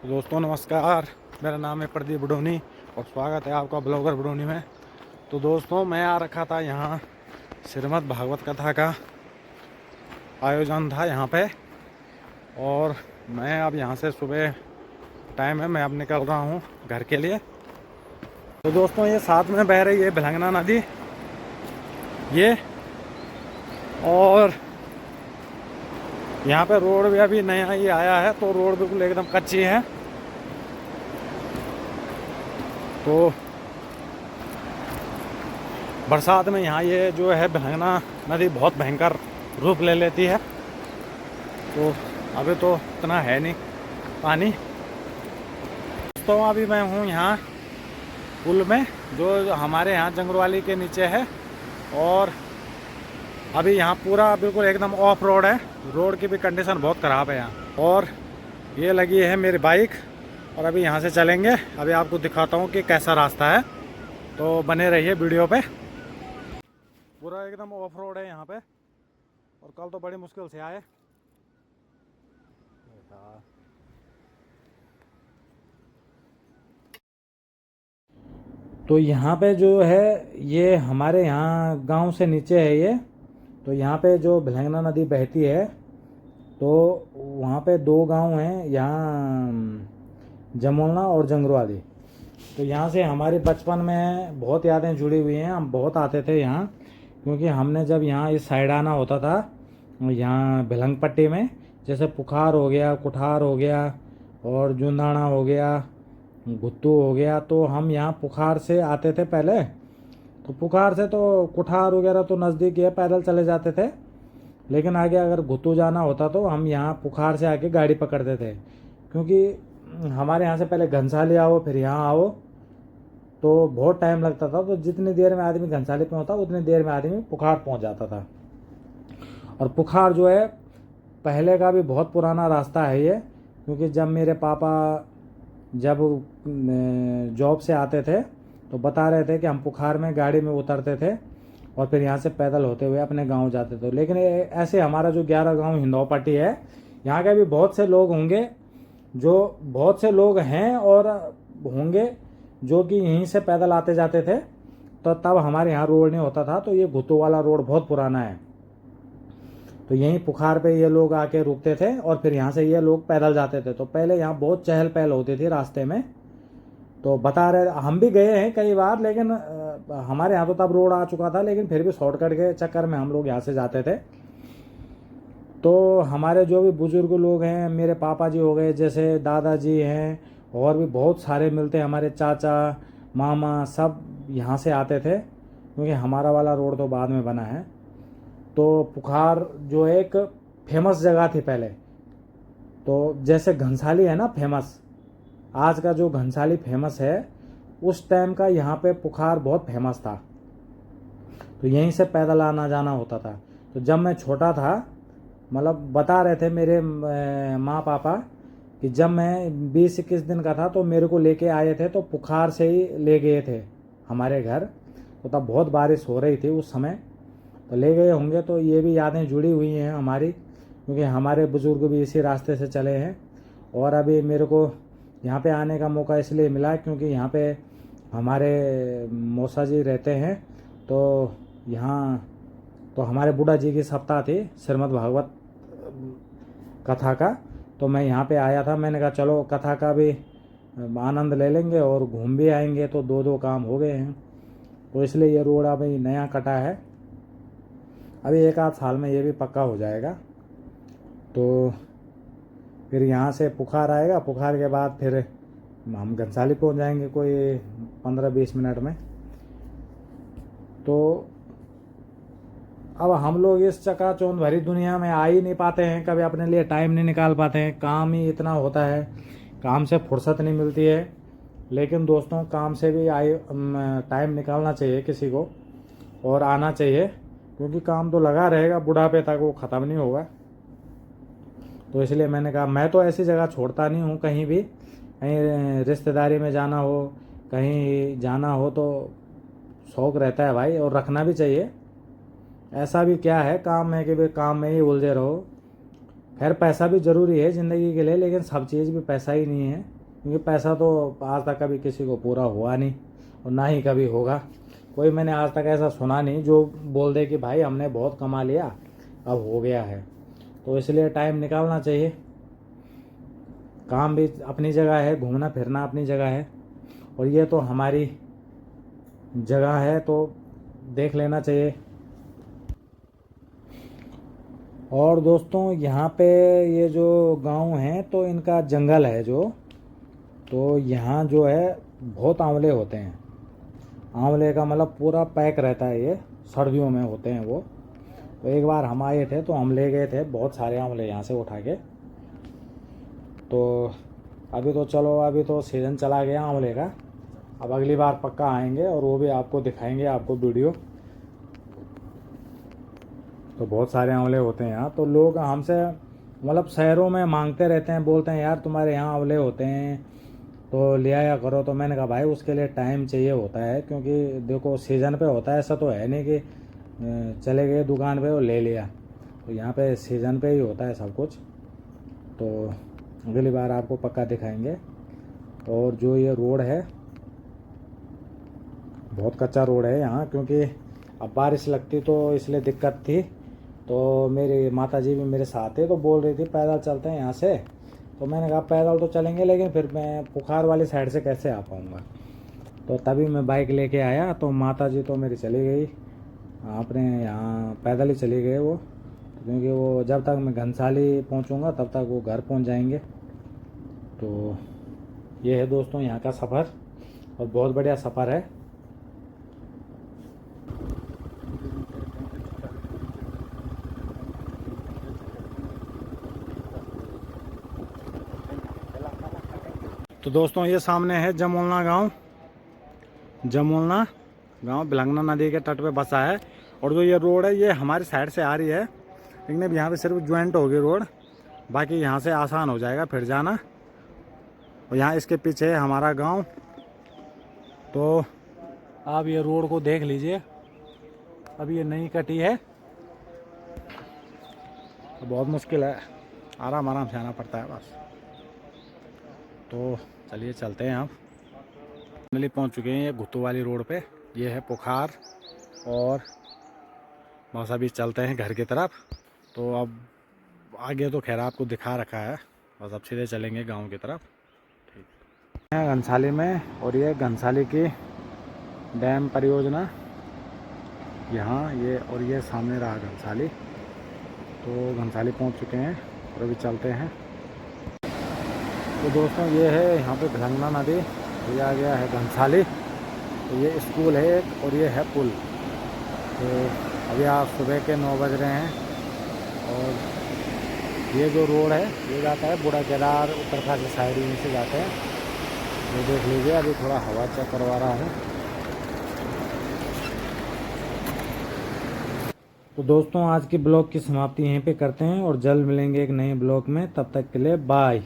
तो दोस्तों नमस्कार, मेरा नाम है प्रदीप बडोनी और स्वागत है आपका ब्लॉगर बडोनी में। तो दोस्तों मैं आ रखा था यहाँ, श्रीमद् भागवत कथा का आयोजन था यहाँ पे, और मैं अब यहाँ से सुबह टाइम है, मैं अब निकल रहा हूँ घर के लिए। तो दोस्तों ये साथ में बह रही है भिलंगना नदी ये, और यहाँ पे रोड भी अभी नया ही आया है, तो रोड बिल्कुल एकदम कच्ची है। तो बरसात में यहाँ ये जो है भिलंगना नदी बहुत भयंकर रूप ले लेती है। तो अभी तो इतना है नहीं पानी। तो अभी मैं हूँ यहाँ पुल में, जो हमारे यहाँ जंगरवाली के नीचे है, और अभी यहाँ पूरा बिल्कुल एकदम ऑफ रोड है। रोड की भी कंडीशन बहुत ख़राब है यहाँ। और ये लगी है मेरी बाइक, और अभी यहाँ से चलेंगे। अभी आपको दिखाता हूँ कि कैसा रास्ता है, तो बने रहिए वीडियो पे। पूरा एकदम ऑफ रोड है यहाँ पे, और कल तो बड़ी मुश्किल से आए। तो यहाँ पे जो है ये हमारे यहाँ गांव से नीचे है ये। तो यहाँ पे जो भिलंगना नदी बहती है, तो वहाँ पे दो गांव हैं यहाँ, जमोलना और जंगरवाली। तो यहाँ से हमारे बचपन में बहुत यादें जुड़ी हुई हैं। हम बहुत आते थे यहाँ, क्योंकि हमने जब यहाँ इस साइड आना होता था, यहाँ भिलंग पट्टी में, जैसे पुखार हो गया, कुठार हो गया, और जुंदाना हो गया, गुत्तू हो गया, तो हम यहाँ पुखार से आते थे पहले। तो पुखार से तो कुठार वगैरह तो नज़दीक है, पैदल चले जाते थे। लेकिन आगे अगर गुत्तू जाना होता तो हम यहाँ पुखार से आके गाड़ी पकड़ते थे, क्योंकि हमारे यहाँ से पहले घनसाली आओ फिर यहाँ आओ, तो बहुत टाइम लगता था। तो जितनी देर में आदमी घनसाली पहुँचता उतनी देर में आदमी पुखार पहुँच जाता था। और पुखार जो है पहले का भी बहुत पुराना रास्ता है ये, क्योंकि जब मेरे पापा जब जॉब से आते थे तो बता रहे थे कि हम पुखार में गाड़ी में उतरते थे और फिर यहाँ से पैदल होते हुए अपने गांव जाते थे। लेकिन ऐसे हमारा जो 11 गांव हिंदौ पट्टी है, यहाँ के भी बहुत से लोग होंगे, जो बहुत से लोग हैं और होंगे जो कि यहीं से पैदल आते जाते थे। तो तब हमारे यहाँ रोड नहीं होता था, तो ये घुत्तू वाला रोड बहुत पुराना है। तो यहीं पुखार पे ये लोग आके रुकते थे और फिर यहाँ से ये लोग पैदल जाते थे। तो पहले यहाँ बहुत चहल पहल होती थी रास्ते में। तो बता रहे, हम भी गए हैं कई बार, लेकिन हमारे यहाँ तो तब रोड आ चुका था, लेकिन फिर भी शॉर्टकट के चक्कर में हम लोग यहाँ से जाते थे। तो हमारे जो भी बुजुर्ग लोग हैं, मेरे पापा जी हो गए, जैसे दादाजी हैं, और भी बहुत सारे मिलते हैं, हमारे चाचा मामा सब यहाँ से आते थे, क्योंकि हमारा वाला रोड तो बाद में बना है। तो पुखार जो एक फेमस जगह थी पहले, तो जैसे घनसाली है ना फेमस, आज का जो घनसाली फेमस है, उस टाइम का यहाँ पे पुखार बहुत फेमस था। तो यहीं से पैदल आना जाना होता था। तो जब मैं छोटा था, मतलब बता रहे थे मेरे माँ पापा कि जब मैं 20-21 दिन का था तो मेरे को लेके आए थे, तो पुखार से ही ले गए थे हमारे घर। तो तब बहुत बारिश हो रही थी उस समय, तो ले गए होंगे। तो ये भी यादें जुड़ी हुई हैं हमारी, क्योंकि हमारे बुज़ुर्ग भी इसी रास्ते से चले हैं। और अभी मेरे को यहाँ पे आने का मौका इसलिए मिला क्योंकि यहाँ पे हमारे मौसा जी रहते हैं। तो यहाँ तो हमारे बूढ़ा जी की सप्ताह थी श्रीमद् भागवत कथा का, तो मैं यहाँ पे आया था। मैंने कहा चलो कथा का भी आनंद ले लेंगे और घूम भी आएंगे, तो दो काम हो गए हैं। तो इसलिए ये रोड अभी नया कटा है, अभी 1 आध साल में ये भी पक्का हो जाएगा। तो फिर यहाँ से पुखार आएगा, पुखार के बाद फिर हम घनसाली पहुँच जाएंगे कोई 15-20 मिनट में। तो अब हम लोग इस चकाचौंध भरी दुनिया में आ ही नहीं पाते हैं, कभी अपने लिए टाइम नहीं निकाल पाते हैं, काम ही इतना होता है, काम से फुर्सत नहीं मिलती है। लेकिन दोस्तों काम से भी टाइम निकालना चाहिए किसी को, और आना चाहिए, क्योंकि काम तो लगा रहेगा बुढ़ापे तक, वो ख़त्म नहीं होगा। तो इसलिए मैंने कहा मैं तो ऐसी जगह छोड़ता नहीं हूँ, कहीं भी, कहीं रिश्तेदारी में जाना हो, कहीं जाना हो, तो शौक़ रहता है भाई, और रखना भी चाहिए। ऐसा भी क्या है काम में कि भाई काम में ही उलझे रहो। खैर पैसा भी ज़रूरी है ज़िंदगी के लिए, लेकिन सब चीज़ भी पैसा ही नहीं है। क्योंकि पैसा तो आज तक कभी किसी को पूरा हुआ नहीं और ना ही कभी होगा। कोई मैंने आज तक ऐसा सुना नहीं जो बोल दे कि भाई हमने बहुत कमा लिया अब हो गया है। तो इसलिए टाइम निकालना चाहिए। काम भी अपनी जगह है, घूमना फिरना अपनी जगह है, और ये तो हमारी जगह है तो देख लेना चाहिए। और दोस्तों यहाँ पे ये जो गांव है तो इनका जंगल है जो, तो यहाँ जो है बहुत आंवले होते हैं। आंवले का मतलब पूरा पैक रहता है, ये सर्दियों में होते हैं वो। तो एक बार हम आए थे तो हम ले गए थे बहुत सारे आंवले यहाँ से उठा के। तो अभी तो चलो अभी तो सीज़न चला गया आंवले का, अब अगली बार पक्का आएंगे और वो भी आपको दिखाएंगे आपको वीडियो। तो बहुत सारे आंवले होते हैं यहाँ। तो लोग हमसे मतलब शहरों में मांगते रहते हैं, बोलते हैं यार तुम्हारे यहाँ आंवले होते हैं तो ले आया करो। तो मैंने कहा भाई उसके लिए टाइम चाहिए होता है, क्योंकि देखो सीज़न पे होता है, ऐसा तो है नहीं कि चले गए दुकान पे और ले लिया। तो यहाँ पे सीज़न पे ही होता है सब कुछ। तो अगली बार आपको पक्का दिखाएंगे। और जो ये रोड है बहुत कच्चा रोड है यहाँ, क्योंकि अब बारिश लगती तो इसलिए दिक्कत थी। तो मेरी माताजी भी मेरे साथ है तो बोल रही थी पैदल चलते हैं यहाँ से। तो मैंने कहा पैदल तो चलेंगे लेकिन फिर मैं पुखार वाली साइड से कैसे आ पाऊँगा। तो तभी मैं बाइक लेके आया। तो माताजी तो मेरी चली गई अपने यहाँ, पैदल ही चली गए वो, क्योंकि वो जब तक मैं घनसाली पहुँचूँगा तब तक वो घर पहुँच जाएंगे। तो ये है दोस्तों यहाँ का सफ़र, और बहुत बढ़िया सफ़र है। तो दोस्तों ये सामने है जमोलना गांव। जमोलना गांव भिलंगना नदी के तट पे बसा है। और जो ये रोड है ये हमारी साइड से आ रही है, लेकिन अब यहाँ पे सिर्फ ज्वाइंट होगी रोड, बाकी यहाँ से आसान हो जाएगा फिर जाना। और यहाँ इसके पीछे है हमारा गांव। तो आप ये रोड को देख लीजिए, अभी ये नई कटी है तो बहुत मुश्किल है, आराम आराम से आना पड़ता है बस। तो चलिए चलते हैं। आप फाइनली पहुँच चुके हैं ये घुत्तू वाली रोड पे। ये है पुखार, और बस अभी चलते हैं घर की तरफ। तो अब आगे तो खैर आपको दिखा रखा है, बस अब सीधे चलेंगे गांव की तरफ। ठीक है घनसाली में, और ये घनसाली की डैम परियोजना यहाँ ये, और ये सामने रहा घनसाली। तो घनसाली पहुँच चुके हैं और अभी चलते हैं। तो दोस्तों ये है यहाँ पे भिलंगना नदी, ये आ गया है घनसाली। तो ये स्कूल है एक, और ये है पुल। तो अभी आप सुबह के 9 बज रहे हैं, और ये जो रोड है ये जाता है बूढ़ा केदार उत्तरकाशी साइड में से जाते हैं। ये देख लीजिए अभी थोड़ा हवा चेक करवा रहा है। तो दोस्तों आज के ब्लॉग की समाप्ति यहीं पे करते हैं, और जल्द मिलेंगे एक नए ब्लॉग में। तब तक के लिए बाय।